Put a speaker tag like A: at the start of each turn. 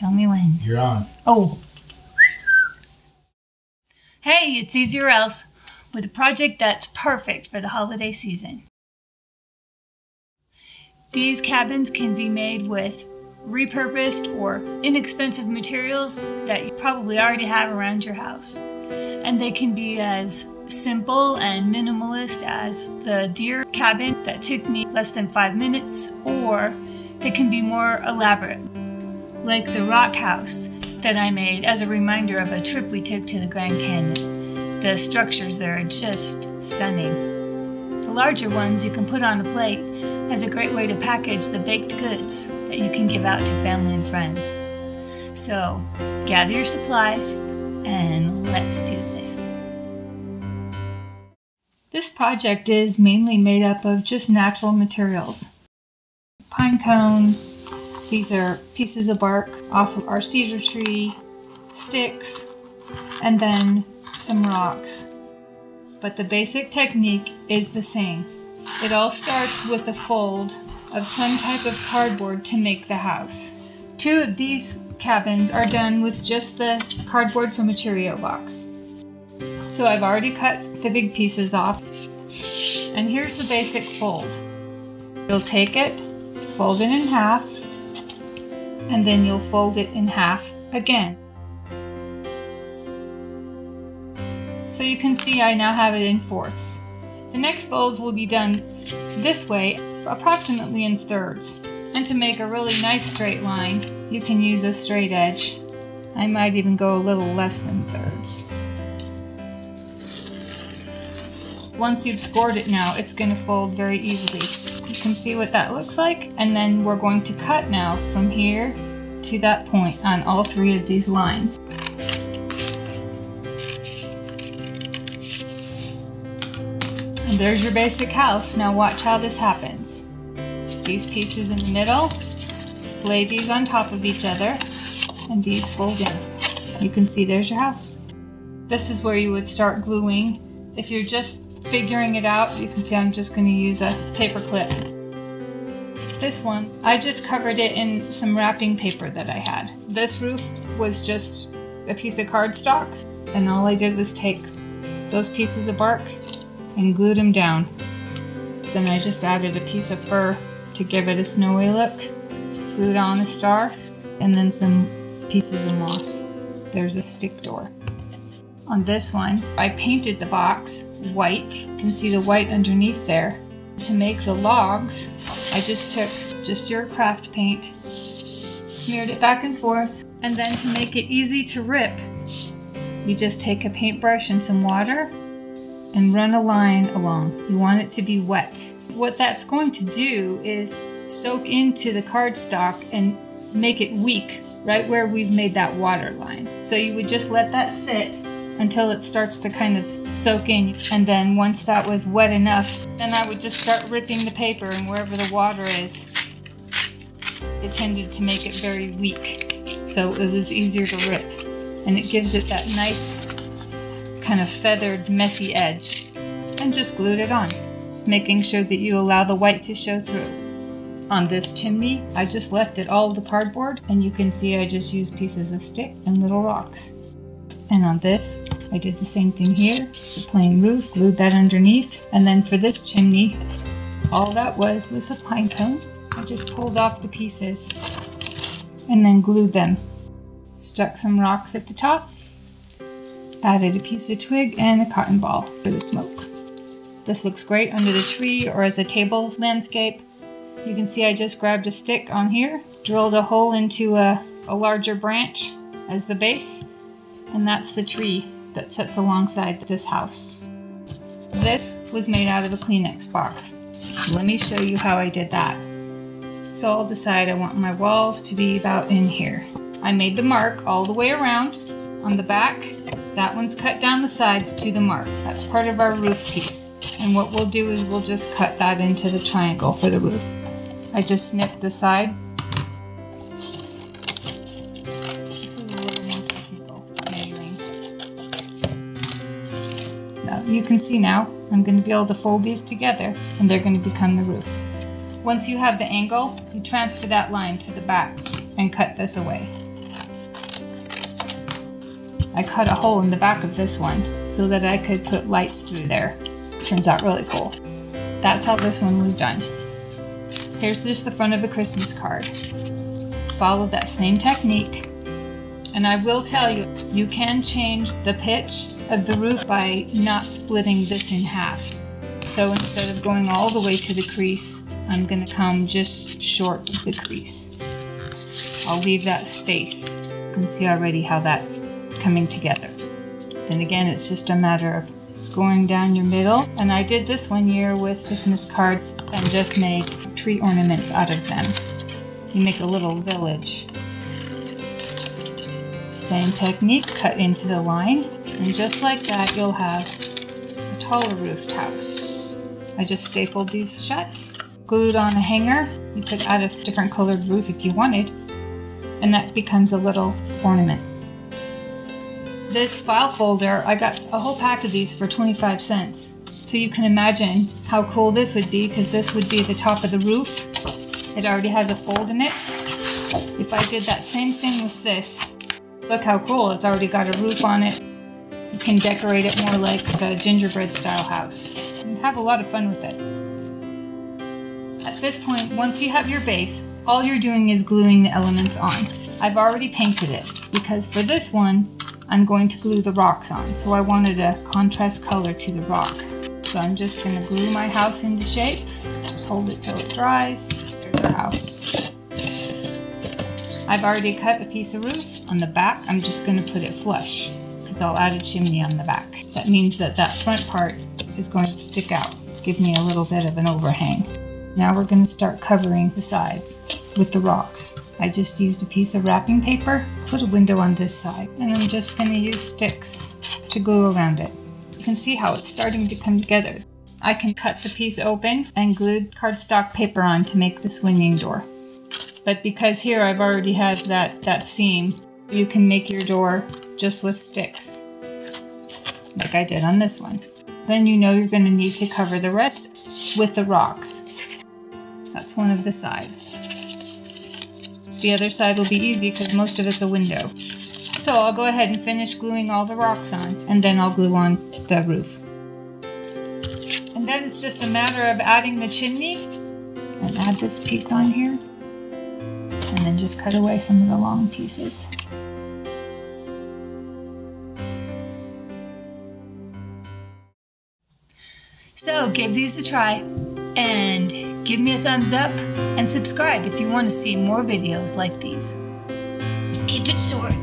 A: Tell me when.
B: You're on.
A: Oh. Hey, it's EasyOrElse with a project that's perfect for the holiday season. These cabins can be made with repurposed or inexpensive materials that you probably already have around your house. And they can be as simple and minimalist as the deer cabin that took me less than 5 minutes, or they can be more elaborate, like the rock house that I made as a reminder of a trip we took to the Grand Canyon. The structures there are just stunning. The larger ones you can put on a plate as a great way to package the baked goods that you can give out to family and friends. So, gather your supplies and let's do this. This project is mainly made up of just natural materials. Pine cones, these are pieces of bark off of our cedar tree, sticks, and then some rocks. But the basic technique is the same. It all starts with a fold of some type of cardboard to make the house. 2 of these cabins are done with just the cardboard from a Cheerio box. So I've already cut the big pieces off. And here's the basic fold. You'll take it, fold it in half, and then you'll fold it in half again. So you can see I now have it in fourths. The next folds will be done this way, approximately in thirds. And to make a really nice straight line, you can use a straight edge. I might even go a little less than thirds. Once you've scored it now, it's going to fold very easily. You can see what that looks like. And then we're going to cut now from here to that point on all 3 of these lines. And there's your basic house. Now watch how this happens. These pieces in the middle, lay these on top of each other, and these fold in. You can see there's your house. This is where you would start gluing. If you're just figuring it out, you can see I'm just going to use a paper clip. This one, I just covered it in some wrapping paper that I had. This roof was just a piece of cardstock, and all I did was take those pieces of bark and glued them down. Then I just added a piece of fur to give it a snowy look, glued on a star, and then some pieces of moss. There's a stick door. On this one, I painted the box white. You can see the white underneath there. To make the logs, I just took your craft paint, smeared it back and forth, and then to make it easy to rip, you just take a paintbrush and some water and run a line along. You want it to be wet. What that's going to do is soak into the cardstock and make it weak right where we've made that water line. So you would just let that sit until it starts to kind of soak in. And then once that was wet enough, then I would just start ripping the paper, and wherever the water is, it tended to make it very weak. So it was easier to rip. And it gives it that nice kind of feathered, messy edge. And just glued it on, making sure that you allow the white to show through. On this chimney, I just left it all the cardboard, and you can see I just used pieces of stick and little rocks. And on this, I did the same thing here. Just a plain roof, glued that underneath. And then for this chimney, all that was a pine cone. I just pulled off the pieces and then glued them. Stuck some rocks at the top, added a piece of twig and a cotton ball for the smoke. This looks great under the tree or as a table landscape. You can see I just grabbed a stick on here, drilled a hole into a larger branch as the base, and that's the tree that sits alongside this house. This was made out of a Kleenex box. Let me show you how I did that. So I'll decide I want my walls to be about in here. I made the mark all the way around. On the back, that one's cut down the sides to the mark. That's part of our roof piece. And what we'll do is we'll just cut that into the triangle for the roof. I just snipped the side. This is a little more technical measuring. Now, you can see now I'm going to be able to fold these together, and they're going to become the roof. Once you have the angle, you transfer that line to the back and cut this away. I cut a hole in the back of this one so that I could put lights through there. Turns out really cool. That's how this one was done. Here's just the front of a Christmas card. Follow that same technique. And I will tell you, you can change the pitch of the roof by not splitting this in half. So instead of going all the way to the crease, I'm going to come just short of the crease. I'll leave that space. You can see already how that's coming together. Then again, it's just a matter of scoring down your middle. And I did this one year with Christmas cards and just made tree ornaments out of them. You make a little village. Same technique, cut into the line, and just like that you'll have a taller roofed house. I just stapled these shut, glued on a hanger. You could add a different colored roof if you wanted, and that becomes a little ornament. This file folder, I got a whole pack of these for 25 cents. So you can imagine how cool this would be, because this would be the top of the roof. It already has a fold in it. If I did that same thing with this, look how cool, it's already got a roof on it. You can decorate it more like a gingerbread style house and have a lot of fun with it. At this point, once you have your base, all you're doing is gluing the elements on. I've already painted it because for this one, I'm going to glue the rocks on. So I wanted a contrast color to the rock. So I'm just going to glue my house into shape. Just hold it till it dries. There's our house. I've already cut a piece of roof. On the back, I'm just going to put it flush because I'll add a chimney on the back. That means that that front part is going to stick out, give me a little bit of an overhang. Now we're going to start covering the sides with the rocks. I just used a piece of wrapping paper, put a window on this side, and I'm just going to use sticks to glue around it. You can see how it's starting to come together. I can cut the piece open and glue cardstock paper on to make the swinging door. But because here I've already had that seam, you can make your door just with sticks, like I did on this one. Then you know you're going to need to cover the rest with the rocks. That's one of the sides. The other side will be easy because most of it's a window. So I'll go ahead and finish gluing all the rocks on, and then I'll glue on the roof. And then it's just a matter of adding the chimney, and add this piece on here. And then just cut away some of the long pieces. So give these a try and give me a thumbs up and subscribe if you want to see more videos like these. Keep it short.